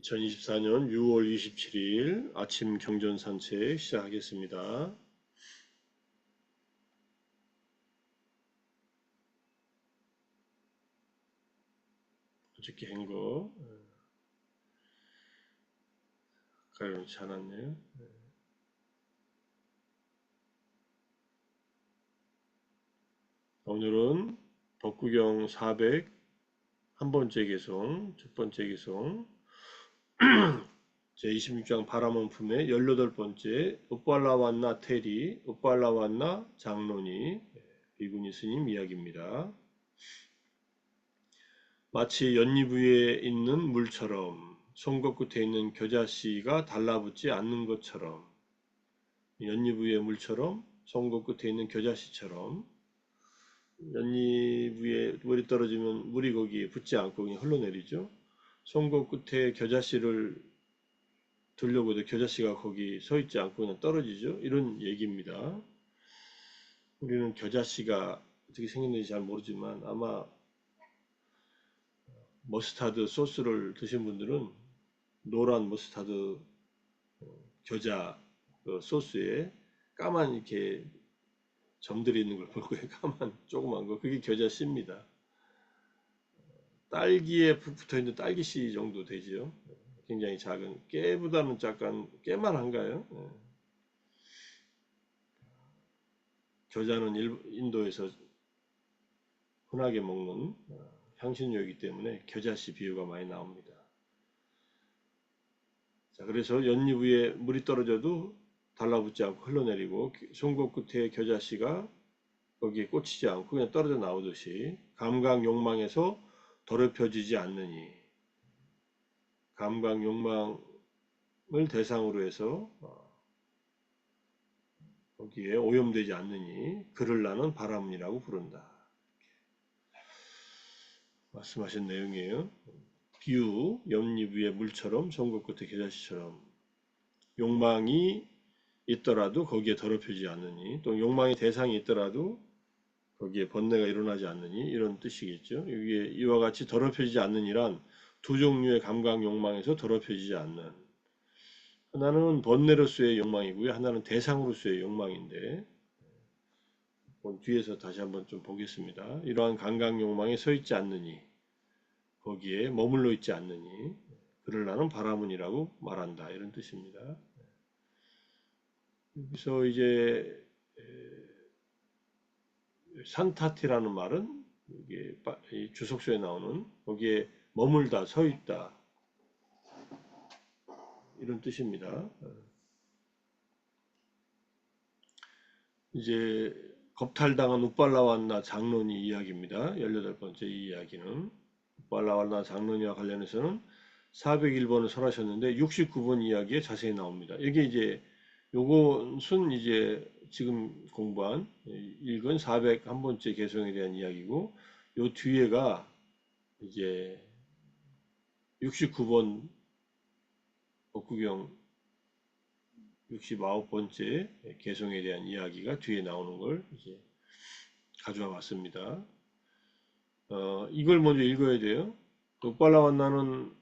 2024년 6월 27일 아침 경전 산책 시작하겠습니다. 어저께 한 거 가까이 오지 않았네요. 오늘은 법구경 400 한 번째 개송, 첫 번째 개송, 제26장 바람은 품의 18번째 up발라완나 테리, up발라완나 장로니 비구니 스님 이야기입니다. 마치 연잎 위에 있는 물처럼 송곳 끝에 있는 겨자씨가 달라붙지 않는 것처럼, 연잎 위에 물처럼 송곳 끝에 있는 겨자씨처럼 연잎 위에 물이 떨어지면 물이 거기에 붙지 않고 그냥 흘러내리죠. 송곳 끝에 겨자씨를 들려고 해도 겨자씨가 거기 서 있지 않고 그냥 떨어지죠. 이런 얘기입니다. 우리는 겨자씨가 어떻게 생겼는지 잘 모르지만 아마 머스타드 소스를 드신 분들은 노란 머스타드 겨자 소스에 까만 이렇게 점들이 있는 걸 볼 거예요. 까만 조그만 거 그게 겨자씨입니다. 딸기에 붙어 있는 딸기씨 정도 되지요. 굉장히 작은 깨보다는 약간 깨만 한가요? 겨자는 인도에서 흔하게 먹는 향신료이기 때문에 겨자씨 비유가 많이 나옵니다. 자, 그래서 연잎 위에 물이 떨어져도 달라붙지 않고 흘러내리고 송곳 끝에 겨자씨가 거기에 꽂히지 않고 그냥 떨어져 나오듯이 감각 욕망에서 더럽혀지지 않느니, 감각 욕망을 대상으로 해서 거기에 오염되지 않느니 그를 나는 바람이라고 부른다. 말씀하신 내용이에요. 비유, 연잎 위에 물처럼 송곳 끝에 겨자씨처럼 욕망이 있더라도 거기에 더럽혀지지 않느니, 또 욕망의 대상이 있더라도 거기에 번뇌가 일어나지 않느니, 이런 뜻이겠죠. 여기에 이와 같이 더럽혀지지 않느니란 두 종류의 감각 욕망에서 더럽혀지지 않는, 하나는 번뇌로서의 욕망이고요, 하나는 대상으로서의 욕망인데, 뒤에서 다시 한번 좀 보겠습니다. 이러한 감각 욕망에 서 있지 않느니, 거기에 머물러 있지 않느니 그를 나는 바라문이라고 말한다, 이런 뜻입니다. 여기서 이제 산타티라는 말은 이게 주석서에 나오는 거기에 머물다, 서 있다, 이런 뜻입니다. 이제 겁탈당한 우빨라완나 장로니 이야기입니다. 18번째 이 이야기는 우빨라완나 장로니와 관련해서는 401번을 설하셨는데 69번 이야기에 자세히 나옵니다. 이게 이제 요것은 이제 지금 공부한 읽은 401번째 개송에 대한 이야기고, 요 뒤에가 이제 69번 법구경 69번째 개송에 대한 이야기가 뒤에 나오는 걸 이제 가져와 봤습니다. 이걸 먼저 읽어야 돼요. 우빨라완나는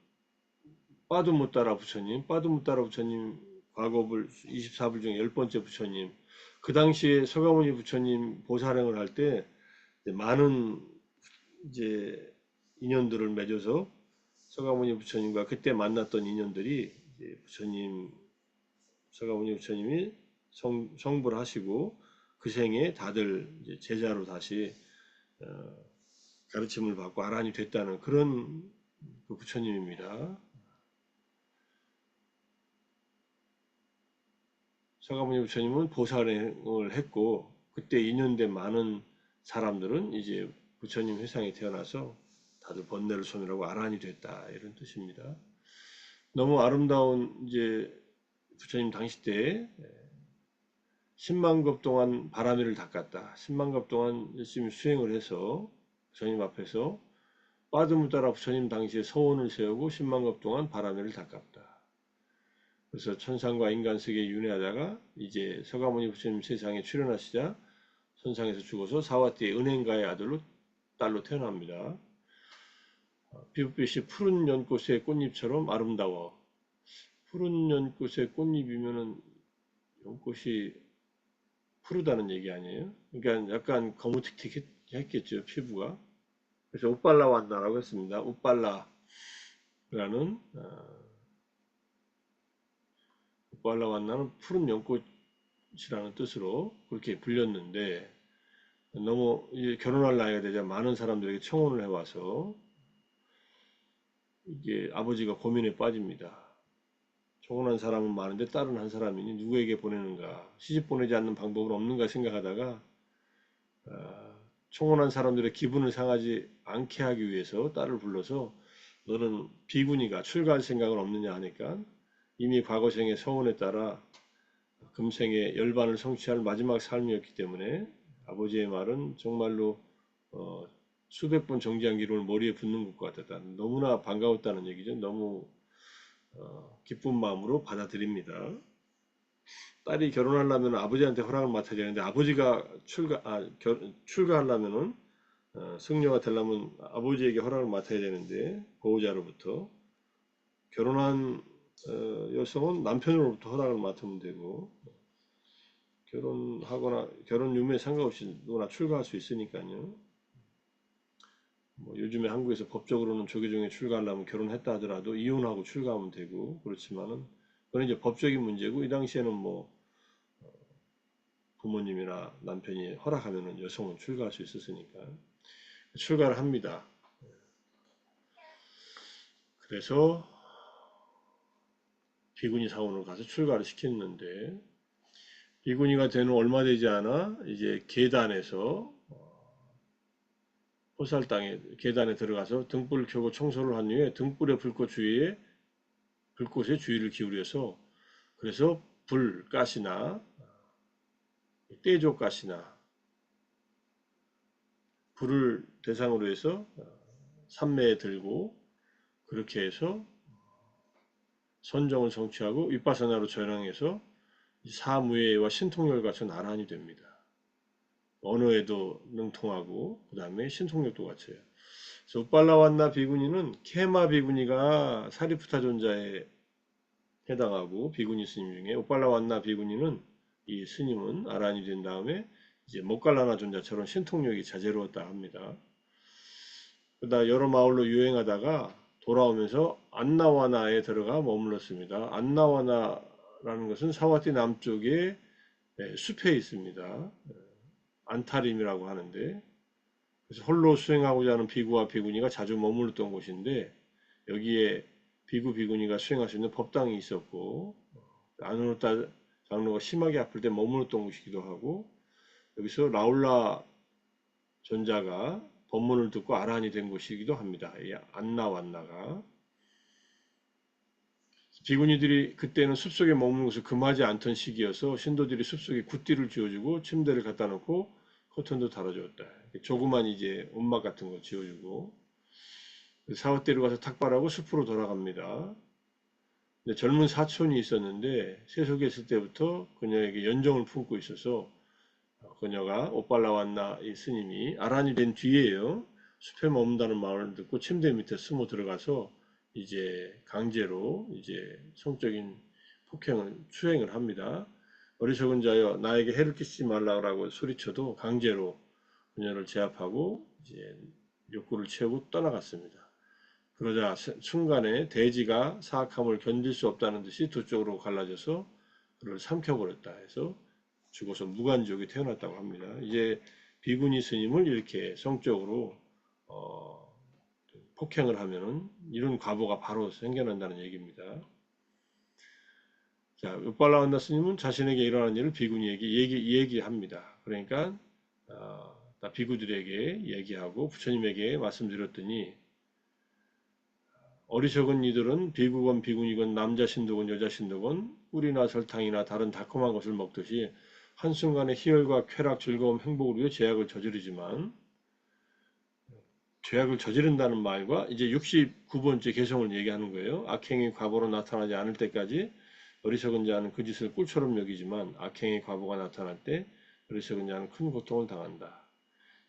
빠두무따라 부처님, 빠두무따라 부처님 과거불 24불 중에 10번째 부처님, 그 당시에 서가모니 부처님 보살행을 할 때 많은 이제 인연들을 맺어서 서가모니 부처님과 그때 만났던 인연들이 부처님, 서가모니 부처님이 성불 하시고 그 생에 다들 이제 제자로 다시 가르침을 받고 아란이 됐다는 그런 그 부처님입니다. 서가모니 부처님은 보살행을 했고 그때 인연된 많은 사람들은 이제 부처님 회상에 태어나서 다들 번뇌를 소멸하고 아란이 됐다, 이런 뜻입니다. 너무 아름다운 이제 부처님 당시 때 10만 겁 동안 바라미를 닦았다. 10만 겁 동안 열심히 수행을 해서 부처님 앞에서 빠드무따라 부처님 당시에 서원을 세우고 10만 겁 동안 바라미를 닦았다. 그래서 천상과 인간 세계에 윤회하다가 이제 서가모니 부처님 세상에 출현하시자 선상에서 죽어서 사와띠의 은행가의 딸로 태어납니다. 피부빛이 푸른 연꽃의 꽃잎처럼 아름다워. 푸른 연꽃의 꽃잎이면은 연꽃이 푸르다는 얘기 아니에요? 그러니까 약간 거무튀튀했겠죠, 피부가. 그래서 옷발라 왔나라고 했습니다. 옷발라라는 옷발라 왔나는 푸른 연꽃이라는 뜻으로 그렇게 불렸는데 너무 이제 결혼할 나이가 되자 많은 사람들에게 청혼을 해와서 이게 아버지가 고민에 빠집니다. 청혼한 사람은 많은데 딸은 한 사람이니 누구에게 보내는가? 시집 보내지 않는 방법은 없는가 생각하다가 청혼한 사람들의 기분을 상하지 않게 하기 위해서 딸을 불러서 너는 비구니가 출가할 생각은 없느냐 하니까 이미 과거 생의 서운에 따라 금생에 열반을 성취할 마지막 삶이었기 때문에 아버지의 말은 정말로 어, 수백 번 정지한 기름을 머리에 붓는 것 같았다. 너무나 반가웠다는 얘기죠. 너무 기쁜 마음으로 받아들입니다. 딸이 결혼하려면 아버지한테 허락을 맡아야 되는데 아버지가 출가하려면은 승려가 되려면 아버지에게 허락을 맡아야 되는데 보호자로부터 결혼한 여성은 남편으로부터 허락을 맡으면 되고 결혼하거나 결혼 유무에 상관없이 누구나 출가할 수 있으니까요. 뭐 요즘에 한국에서 법적으로는 조계종에 출가하려면 결혼했다 하더라도 이혼하고 출가하면 되고 그렇지만은 그건 이제 법적인 문제고 이 당시에는 뭐 부모님이나 남편이 허락하면은 여성은 출가할 수 있었으니까 출가를 합니다. 그래서 비구니 사원으로 가서 출가를 시켰는데 비구니가 되는 얼마 되지 않아 이제 계단에서 호살 땅에 계단에 들어가서 등불을 켜고 청소를 한 후에 등불의 불꽃에 주의를 기울여서 그래서 불가시나 떼족가시나 불을 대상으로 해서 삼매에 들고 그렇게 해서 선정을 성취하고 윗바사나로 전향해서 사무예와 신통력을 갖춘 나란히 됩니다. 언어에도 능통하고 그 다음에 신통력도 갖춰요. 그래서 우빨라완나 비구니는 케마 비구니가 사리푸타 존자에 해당하고 비구니 스님 중에 우빨라완나 비구니는 이 스님은 아란이 된 다음에 이제 모갈라나 존자처럼 신통력이 자제로웠다 합니다. 그러다 여러 마을로 유행하다가 돌아오면서 안나와나에 들어가 머물렀습니다. 안나와나라는 것은 사와티 남쪽에 숲에 있습니다. 안타림이라고 하는데 그래서 홀로 수행하고자 하는 비구와 비구니가 자주 머물렀던 곳인데 여기에 비구 비구니가 수행할 수 있는 법당이 있었고 아누르타 장로가 심하게 아플 때 머물렀던 곳이기도 하고 여기서 라울라 존자가 법문을 듣고 아란이 된 곳이기도 합니다. 이 안나완나가 비구니들이 그때는 숲속에 머무는 것을 금하지 않던 시기여서 신도들이 숲속에 굿띠를 지어주고 침대를 갖다 놓고 커튼도 달아주었다. 조그만 이제 옷막 같은 거 지어주고 사원대로 가서 탁발하고 숲으로 돌아갑니다. 근데 젊은 사촌이 있었는데 세속에 있을 때부터 그녀에게 연정을 품고 있어서 그녀가 오빨라완나 이 스님이 아란이 된 뒤에요. 숲에 머문다는 말을 듣고 침대 밑에 숨어 들어가서 이제 강제로 이제 성적인 폭행을 수행을 합니다. 어리석은 자여 나에게 해를 끼치지 말라고 소리쳐도 강제로 그녀를 제압하고 이제 욕구를 채우고 떠나갔습니다. 그러자 순간에 대지가 사악함을 견딜 수 없다는 듯이 두 쪽으로 갈라져서 그를 삼켜버렸다 해서 죽어서 무간지옥에 태어났다고 합니다. 이제 비구니 스님을 이렇게 성적으로 폭행을 하면은 이런 과보가 바로 생겨난다는 얘기입니다. 자, upalāvanā 스님은 자신에게 일어난 일을 비구니에게 얘기합니다. 그러니까 비구들에게 얘기하고 부처님에게 말씀드렸더니 어리석은 이들은 비구건 비구니건 남자 신도건 여자 신도건 꿀이나 설탕이나 다른 달콤한 것을 먹듯이 한순간에 희열과 쾌락, 즐거움, 행복을 위해 죄악을 저지르지만 죄악을 저지른다는 말과 이제 69번째 개성을 얘기하는 거예요. 악행이 과보로 나타나지 않을 때까지 어리석은 자는 그 짓을 꿀처럼 여기지만 악행의 과보가 나타날 때 어리석은 자는 큰 고통을 당한다.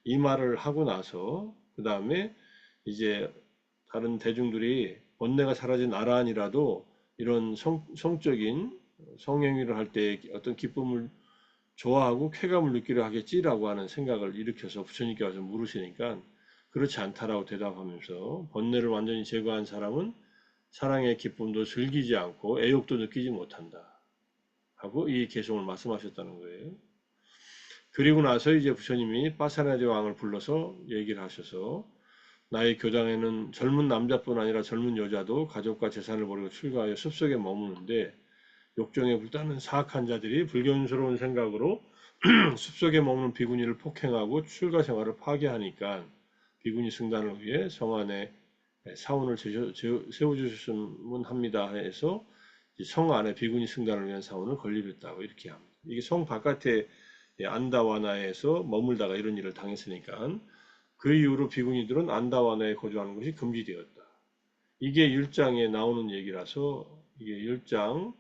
이 말을 하고 나서 그 다음에 이제 다른 대중들이 번뇌가 사라진 아란이라도 이런 성적인 성행위를 할 때 어떤 기쁨을 좋아하고 쾌감을 느끼려 하겠지라고 하는 생각을 일으켜서 부처님께 와서 물으시니까 그렇지 않다라고 대답하면서 번뇌를 완전히 제거한 사람은 사랑의 기쁨도 즐기지 않고 애욕도 느끼지 못한다 하고 이 개송을 말씀하셨다는 거예요. 그리고 나서 이제 부처님이 파사나디 왕을 불러서 얘기를 하셔서 나의 교당에는 젊은 남자뿐 아니라 젊은 여자도 가족과 재산을 버리고 출가하여 숲속에 머무는데 욕정에 불타는 사악한 자들이 불견스러운 생각으로 숲속에 머무는 비구니를 폭행하고 출가 생활을 파괴하니까 비구니 승단을 위해 성 안에 사원을 세워주셨으면 합니다 해서 성 안에 비구니 승단을 위한 사원을 건립했다고 이렇게 합니다. 이게 성 바깥에 안다와나에서 머물다가 이런 일을 당했으니까 그 이후로 비구니들은 안다와나에 거주하는 것이 금지되었다. 이게 율장에 나오는 얘기라서 이게 율장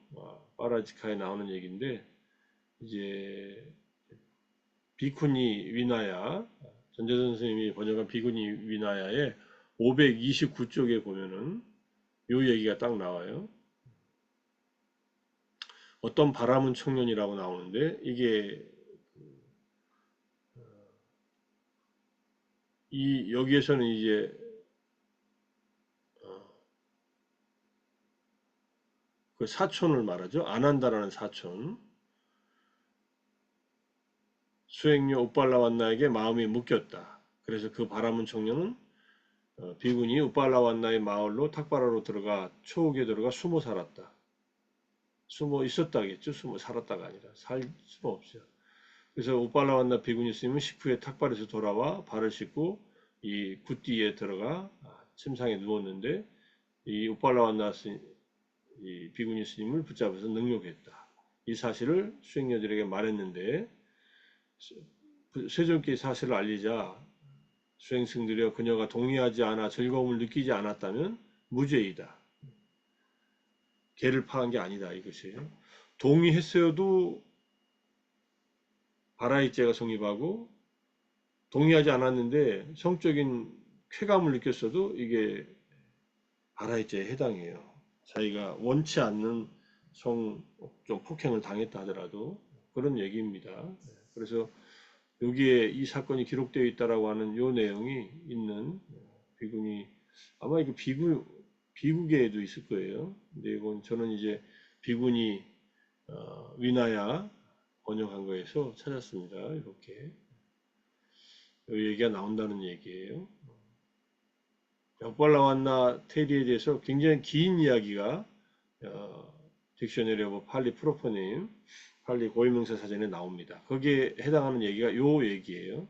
파라지카에 나오는 얘기인데 이제 비쿠니 위나야 전재선 선생님이 번역한 비구니 위나야의 529쪽에 보면은 요 얘기가 딱 나와요. 어떤 바람은 청년이라고 나오는데 이게 이 여기에서는 이제 그 사촌을 말하죠. 안한다라는 사촌. 수행료 우빨라완나에게 마음이 묶였다. 그래서 그 바람은 청년은 비군이 우빨라완나의 마을로 탁바라로 들어가 초옥에 들어가 숨어 살았다. 숨어 있었다겠죠. 숨어 살았다가 아니라 살 수는 없어요. 그래서 우빨라완나 비군이 스님은 식후에 탁발에서 돌아와 발을 씻고 이 굿디에 들어가 침상에 누웠는데 이 우빨라완나 이 비구니 스님을 붙잡아서 능욕했다. 이 사실을 수행녀들에게 말했는데 세존께 사실을 알리자 수행승들이여 그녀가 동의하지 않아 즐거움을 느끼지 않았다면 무죄이다. 개를 파한 게 아니다 이것이. 동의했어도 바라이죄가 성립하고 동의하지 않았는데 성적인 쾌감을 느꼈어도 이게 바라이죄에 해당해요. 자기가 원치 않는 좀 폭행을 당했다 하더라도 그런 얘기입니다. 그래서 여기에 이 사건이 기록되어 있다라고 하는 요 내용이 있는 비군이 아마 이거 비구계에도 있을 거예요. 근데 이건 저는 이제 비군이 위나야 번역한 거에서 찾았습니다. 이렇게 이 얘기가 나온다는 얘기예요. 역발라완나 테리에 대해서 굉장히 긴 이야기가 딕셔너리 오브 팔리 프로퍼님 팔리 고유명사 사전에 나옵니다. 거기에 해당하는 얘기가 요 얘기예요.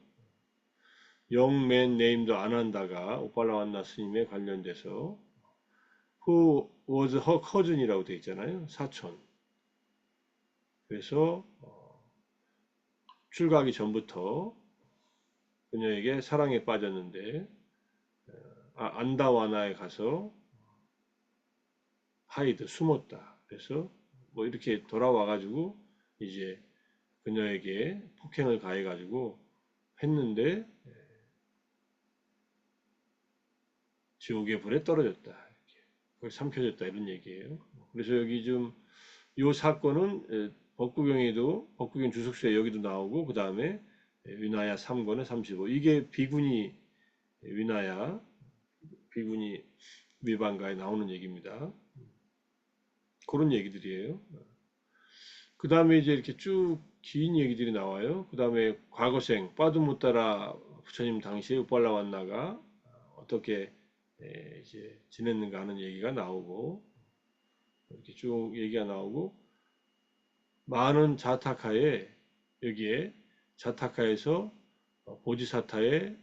영맨 네임도 아난다가 오팔라완나 스님에 관련돼서 who was her cousin이라고 되어 있잖아요. 사촌. 그래서 출가하기 전부터 그녀에게 사랑에 빠졌는데 안다와나에 가서 하이드 숨었다. 그래서 뭐 이렇게 돌아와 가지고 이제 그녀에게 폭행을 가해 가지고 했는데 지옥의 불에 떨어졌다. 이렇게. 그걸 삼켜졌다 이런 얘기예요. 그래서 여기 좀 이 사건은 법구경에도 법구경 주석서에 여기도 나오고 그 다음에 위나야 3권에 35 이게 비구니 위나야 비구니 위반가에 나오는 얘기입니다. 그런 얘기들이에요. 그 다음에 이제 이렇게 쭉 긴 얘기들이 나와요. 그 다음에 과거생 빠두무따라 부처님 당시에 우빨라완나가 어떻게 이제 지냈는가 하는 얘기가 나오고 이렇게 쭉 얘기가 나오고 많은 자타카에 여기에 자타카에서 보지사타의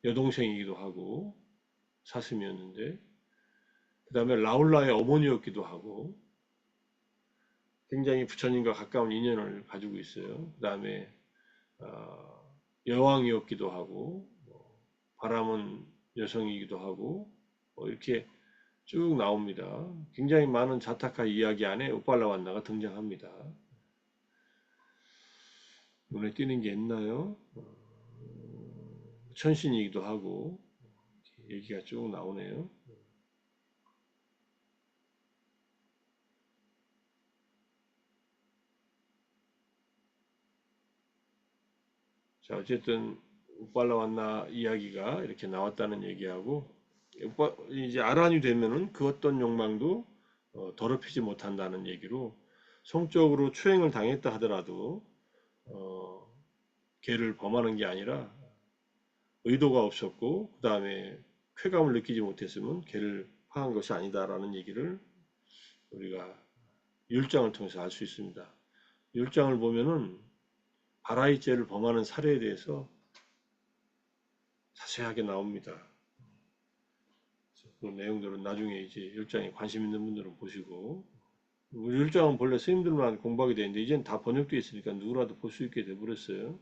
여동생이기도 하고 사슴이었는데 그 다음에 라울라의 어머니였기도 하고 굉장히 부처님과 가까운 인연을 가지고 있어요. 그 다음에 여왕이었기도 하고 바람은 여성이기도 하고 이렇게 쭉 나옵니다. 굉장히 많은 자타카 이야기 안에 우팔라완나가 등장합니다. 눈에 띄는 게 있나요? 천신이기도 하고 얘기가 쭉 나오네요. 자, 어쨌든 우빨라완나 이야기가 이렇게 나왔다는 얘기하고, 이제 아란이 되면은 그 어떤 욕망도 더럽히지 못한다는 얘기로, 성적으로 추행을 당했다 하더라도 어, 죄를 범하는 게 아니라 의도가 없었고 그 다음에 쾌감을 느끼지 못했으면 죄를 파한 것이 아니다라는 얘기를 우리가 율장을 통해서 알 수 있습니다. 율장을 보면은 바라이죄를 범하는 사례에 대해서 자세하게 나옵니다. 그 내용들은 나중에 이제 율장에 관심 있는 분들은 보시고, 율장은 본래 스님들만 공부하게 되는데 이제는 다 번역되어 있으니까 누구라도 볼 수 있게 돼버렸어요.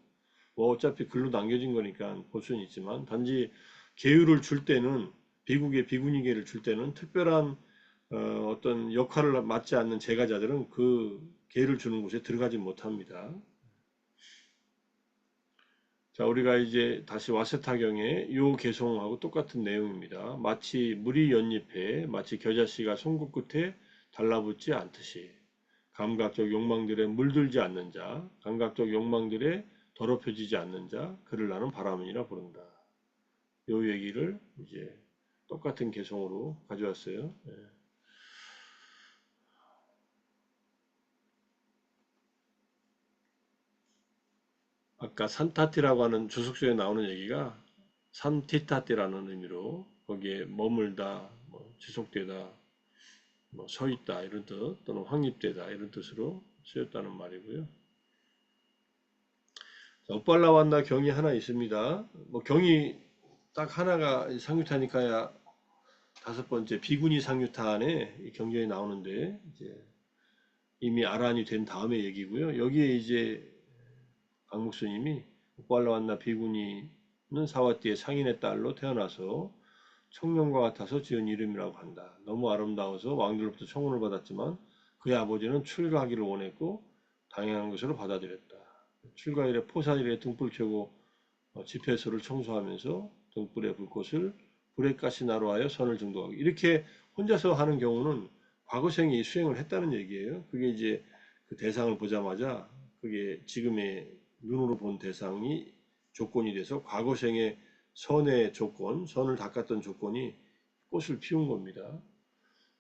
뭐 어차피 글로 남겨진 거니까 볼 수는 있지만, 단지 계율을 줄 때는, 비국의 비구니계를 줄 때는 특별한 어떤 역할을 맡지 않는 제가자들은 그 계율을 주는 곳에 들어가지 못합니다. 자, 우리가 이제 다시 와세타경의 요 개송하고 똑같은 내용입니다. 마치 물이 연잎에 마치 겨자씨가 송곳 끝에 달라붙지 않듯이 감각적 욕망들에 물들지 않는 자, 감각적 욕망들에 더럽혀지지 않는 자, 그를 나는 바라문이라 부른다. 요 얘기를 이제 똑같은 개송으로 가져왔어요. 예. 아까 산타티라고 하는 주석서에 나오는 얘기가 산티타티라는 의미로 거기에 머물다, 뭐 지속되다, 뭐 서 있다 이런 뜻 또는 확립되다 이런 뜻으로 쓰였다는 말이고요. 엇발라완나 경이 하나 있습니다. 뭐 경이 딱 하나가 상유타니까야 다섯 번째 비구니 상유타 안에 이 경전이 나오는데 이제 이미 아란이 된 다음의 얘기고요. 여기에 이제 강목스님이 엇발라완나 비구니는 사와띠의 상인의 딸로 태어나서 청년과 같아서 지은 이름이라고 한다. 너무 아름다워서 왕들로부터 청혼을 받았지만 그의 아버지는 출가하기를 원했고 당연한 것으로 받아들였다. 출가일에 포사일에 등불 켜고 집회소를 청소하면서 등불의 불꽃을 불에 가시나로 하여 선을 증도하고 이렇게 혼자서 하는 경우는 과거생이 수행을 했다는 얘기예요. 그게 이제 그 대상을 보자마자 그게 지금의 눈으로 본 대상이 조건이 돼서 과거생의 선의 조건, 선을 닦았던 조건이 꽃을 피운 겁니다.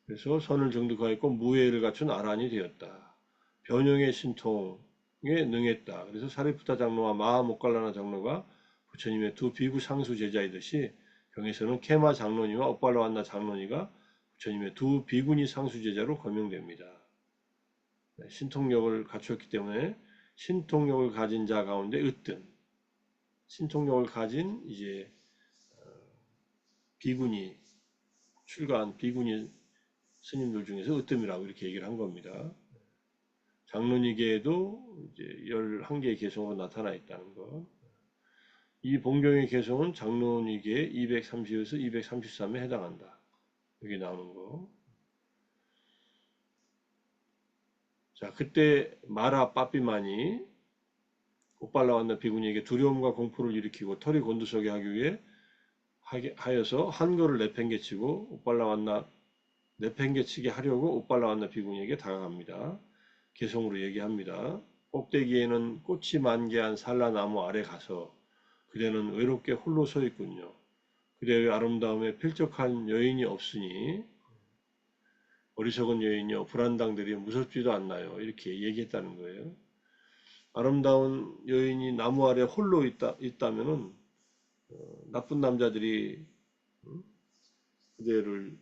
그래서 선을 정득하였고 무예를 갖춘 아란이 되었다. 변형의 신통에 능했다. 그래서 사리푸타 장로와 마하 모칼라나 장로가 부처님의 두 비구 상수 제자이듯이 경에서는 케마 장로니와 엇발라완나 장로니가 부처님의 두 비구니 상수 제자로 거명됩니다. 신통력을 갖추었기 때문에 신통력을 가진 자 가운데 으뜸, 신통력을 가진 이제 비구니 출가한 비구니 스님들 중에서 으뜸이라고 이렇게 얘기를 한 겁니다. 장론이계에도 이제 11개의 개성으로 나타나 있다는 것. 이 본경의 개성은 장론이계 230에서 233에 해당한다. 여기 나오는 거. 자, 그때 마라 빠삐만이 옥발라완나 비구니에게 두려움과 공포를 일으키고 털이 곤두서게 하기 위해 하여서 한거를 내팽개치고 옥발라완나 내팽개치게 하려고 옥발라완나 비구니에게 다가갑니다. 개성으로 얘기합니다. 꼭대기에는 꽃이 만개한 산라나무 아래 가서 그대는 외롭게 홀로 서 있군요. 그대의 아름다움에 필적한 여인이 없으니 어리석은 여인이여 불안당들이 무섭지도 않나요? 이렇게 얘기했다는 거예요. 아름다운 여인이 나무 아래 홀로 있다면은 나쁜 남자들이 그대를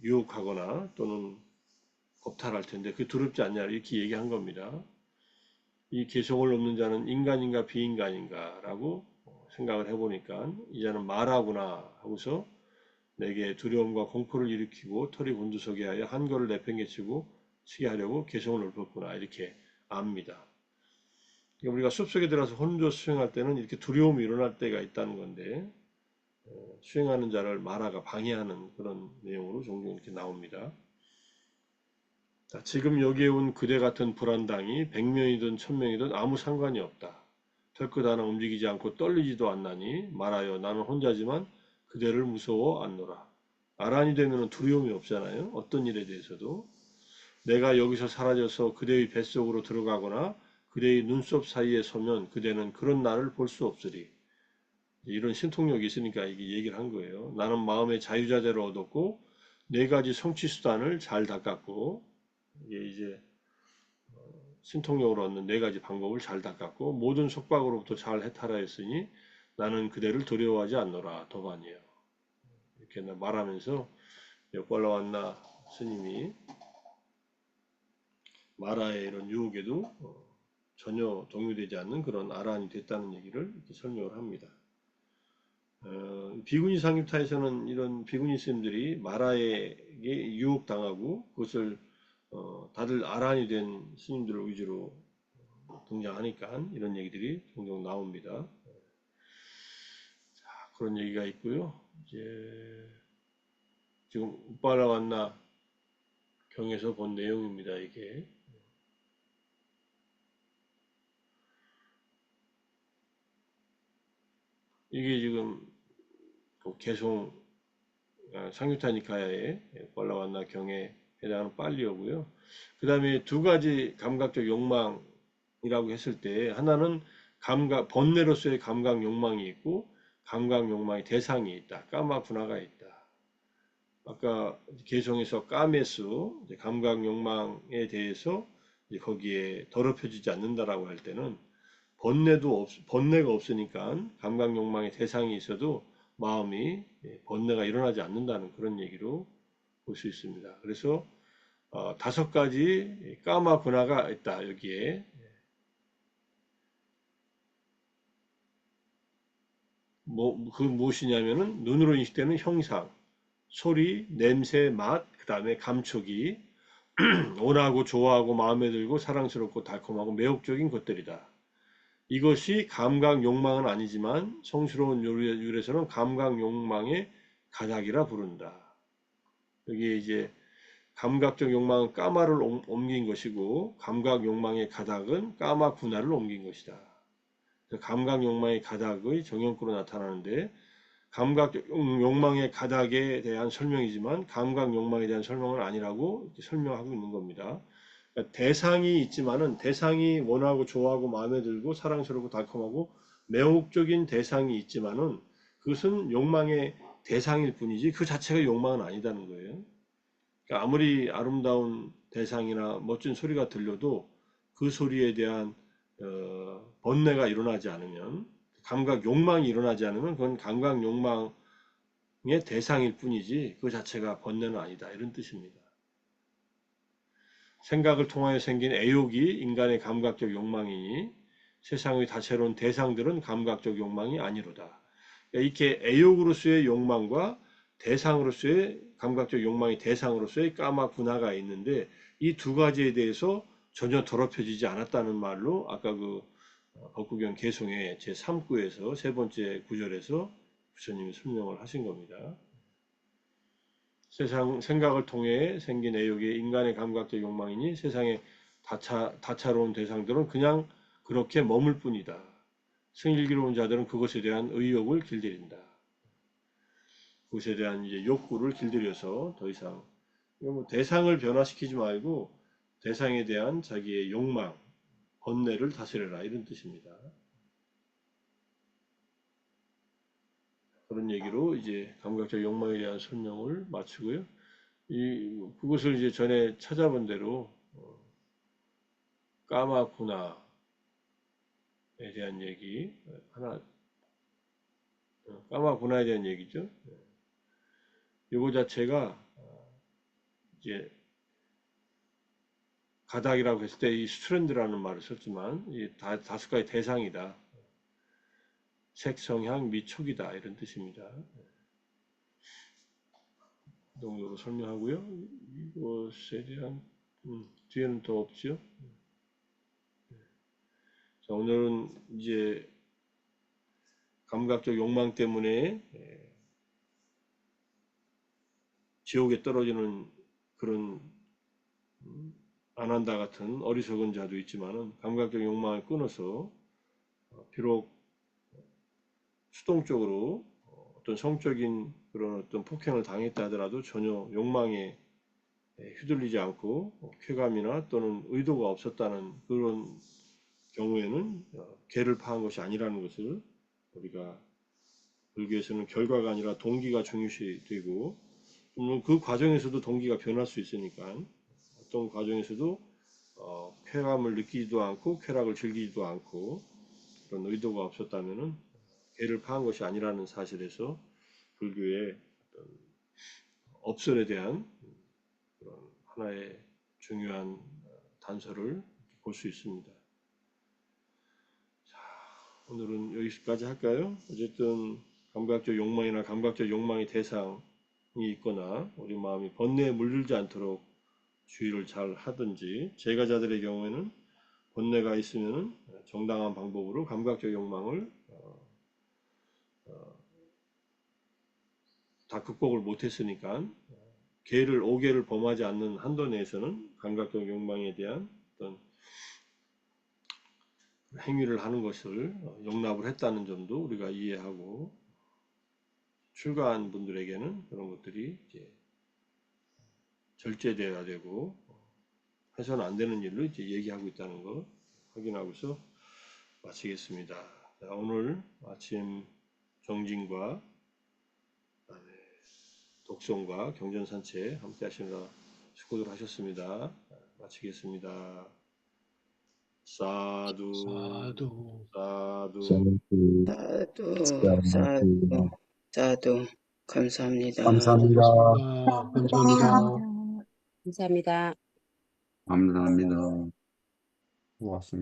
유혹하거나 또는 겁탈할 텐데 그게 두렵지 않냐 이렇게 얘기한 겁니다. 이 개성을 넘는 자는 인간인가 비인간인가 라고 생각을 해보니까 이 자는 마라구나 하고서 내게 두려움과 공포를 일으키고 털이 곤두서게 하여 한거를 내팽개치고 치게 하려고 개성을 넓혔구나 이렇게 압니다. 우리가 숲속에 들어서 혼자 수행할 때는 이렇게 두려움이 일어날 때가 있다는 건데 수행하는 자를 마라가 방해하는 그런 내용으로 종종 이렇게 나옵니다. 자, 지금 여기에 온 그대 같은 불안당이 100명이든 1000명이든 아무 상관이 없다. 털끝 하나 움직이지 않고 떨리지도 않나니 말하여 나는 혼자지만 그대를 무서워 않노라. 아란이 되면 두려움이 없잖아요. 어떤 일에 대해서도. 내가 여기서 사라져서 그대의 뱃속으로 들어가거나 그대의 눈썹 사이에 서면 그대는 그런 나를 볼 수 없으리. 이런 신통력이 있으니까 이게 얘기를 한 거예요. 나는 마음의 자유자재를 얻었고 네 가지 성취 수단을 잘 닦았고 이게 이제 신통력으로 얻는 네 가지 방법을 잘 닦았고 모든 속박으로부터 잘 해탈하였으니 나는 그대를 두려워하지 않노라. 도반이에요. 이렇게 말하면서 꼴라완나 스님이 마라의 이런 유혹에도 전혀 동요되지 않는 그런 아란이 됐다는 얘기를 이렇게 설명을 합니다. 비구니 상입타에서는 이런 비구니 스님들이 마라에게 유혹당하고 그것을 다들 아란이 된 스님들을 위주로 등장하니까 이런 얘기들이 종종 나옵니다. 자, 그런 얘기가 있고요. 이제 지금 우빠라완나 경에서 본 내용입니다. 이게 지금 개송 상유타니카야의 꼴라완나 경에 해당하는 빨리어고요. 그 다음에 두 가지 감각적 욕망이라고 했을 때 하나는 번뇌로서의 감각 욕망이 있고 감각 욕망의 대상이 있다. 까마 분화가 있다. 아까 개성에서 까메수 감각 욕망에 대해서 거기에 더럽혀지지 않는다라고 할 때는 번뇌가 없으니까 감각 욕망의 대상이 있어도 마음이 번뇌가 일어나지 않는다는 그런 얘기로 볼 수 있습니다. 그래서 다섯 가지 까마 분화가 있다. 여기에 그 무엇이냐면은 눈으로 인식되는 형상, 소리, 냄새, 맛, 그 다음에 감촉이 원하고 좋아하고 마음에 들고 사랑스럽고 달콤하고 매혹적인 것들이다. 이것이 감각 욕망은 아니지만 성스러운 율에서는 감각 욕망의 가닥이라 부른다. 여기 이제 감각적 욕망은 까마를 옮긴 것이고 감각 욕망의 가닥은 까마 군화를 옮긴 것이다. 감각 욕망의 가닥의 정형구로 나타나는데 감각 욕망의 가닥에 대한 설명이지만 감각 욕망에 대한 설명은 아니라고 설명하고 있는 겁니다. 그러니까 대상이 있지만은 대상이 원하고 좋아하고 마음에 들고 사랑스럽고 달콤하고 매혹적인 대상이 있지만은 그것은 욕망의 대상일 뿐이지 그 자체가 욕망은 아니다는 거예요. 그러니까 아무리 아름다운 대상이나 멋진 소리가 들려도 그 소리에 대한 번뇌가 일어나지 않으면 감각 욕망이 일어나지 않으면 그건 감각 욕망의 대상일 뿐이지 그 자체가 번뇌는 아니다 이런 뜻입니다. 생각을 통하여 생긴 애욕이 인간의 감각적 욕망이니 세상의 다채로운 대상들은 감각적 욕망이 아니로다. 이렇게 애욕으로서의 욕망과 대상으로서의 감각적 욕망의 대상으로서의 까마 분화가 있는데 이 두 가지에 대해서 전혀 더럽혀지지 않았다는 말로 아까 그 법구경 개송의 제3구에서 세 번째 구절에서 부처님이 설명을 하신 겁니다. 세상 생각을 통해 생긴 애욕이 인간의 감각적 욕망이니 세상의 다차로운 대상들은 그냥 그렇게 머물 뿐이다. 승일기로운 자들은 그것에 대한 의욕을 길들인다. 그것에 대한 이제 욕구를 길들여서 더 이상 뭐 대상을 변화시키지 말고 대상에 대한 자기의 욕망, 번뇌를 다스려라 이런 뜻입니다. 그런 얘기로 이제 감각적 욕망에 대한 설명을 마치고요. 그것을 이제 전에 찾아본 대로 까마구나에 대한 얘기 하나 까마구나에 대한 얘기죠. 이거 자체가 이제 가닥이라고 했을 때 이 스트랜드라는 말을 썼지만 이 다섯 가지 대상이다. 색, 성향, 미, 촉이다 이런 뜻입니다. 그 정도로 설명하고요. 이것에 대한 뒤에는 더 없죠. 자, 오늘은 이제 감각적 욕망 때문에 지옥에 떨어지는 그런 아난다 같은 어리석은 자도 있지만은 감각적 욕망을 끊어서 비록 수동적으로 어떤 성적인 그런 어떤 폭행을 당했다 하더라도 전혀 욕망에 휘둘리지 않고 쾌감이나 또는 의도가 없었다는 그런 경우에는 개를 파한 것이 아니라는 것을 우리가 불교에서는 결과가 아니라 동기가 중요시 되고, 물론 그 과정에서도 동기가 변할 수 있으니까 어떤 과정에서도 쾌감을 느끼지도 않고 쾌락을 즐기지도 않고 그런 의도가 없었다면은 개를 파한 것이 아니라는 사실에서 불교의 어떤 업설에 대한 그런 하나의 중요한 단서를 볼 수 있습니다. 자, 오늘은 여기까지 할까요? 어쨌든 감각적 욕망이나 감각적 욕망의 대상이 있거나 우리 마음이 번뇌에 물들지 않도록 주의를 잘 하든지, 제가자들의 경우에는 번뇌가 있으면 정당한 방법으로 감각적 욕망을 다 극복을 못했으니까 오계를 범하지 않는 한도 내에서는 감각적 욕망에 대한 어떤 행위를 하는 것을 용납을 했다는 점도 우리가 이해하고, 출가한 분들에게는 그런 것들이 이제 절제되어야 되고 해서는 안 되는 일로 이제 얘기하고 있다는 거 확인하고서 마치겠습니다. 자, 오늘 아침 정진과 그다음에 독송과 경전산책 함께 하시느라 수고들 하셨습니다. 마치겠습니다. 사두, 사두. 사두. 사두, 사두, 사두. 감사합니다. 감사합니다. 고맙습니다. 감사합니다. 감사합니다. 감사합니다. 고맙습니다.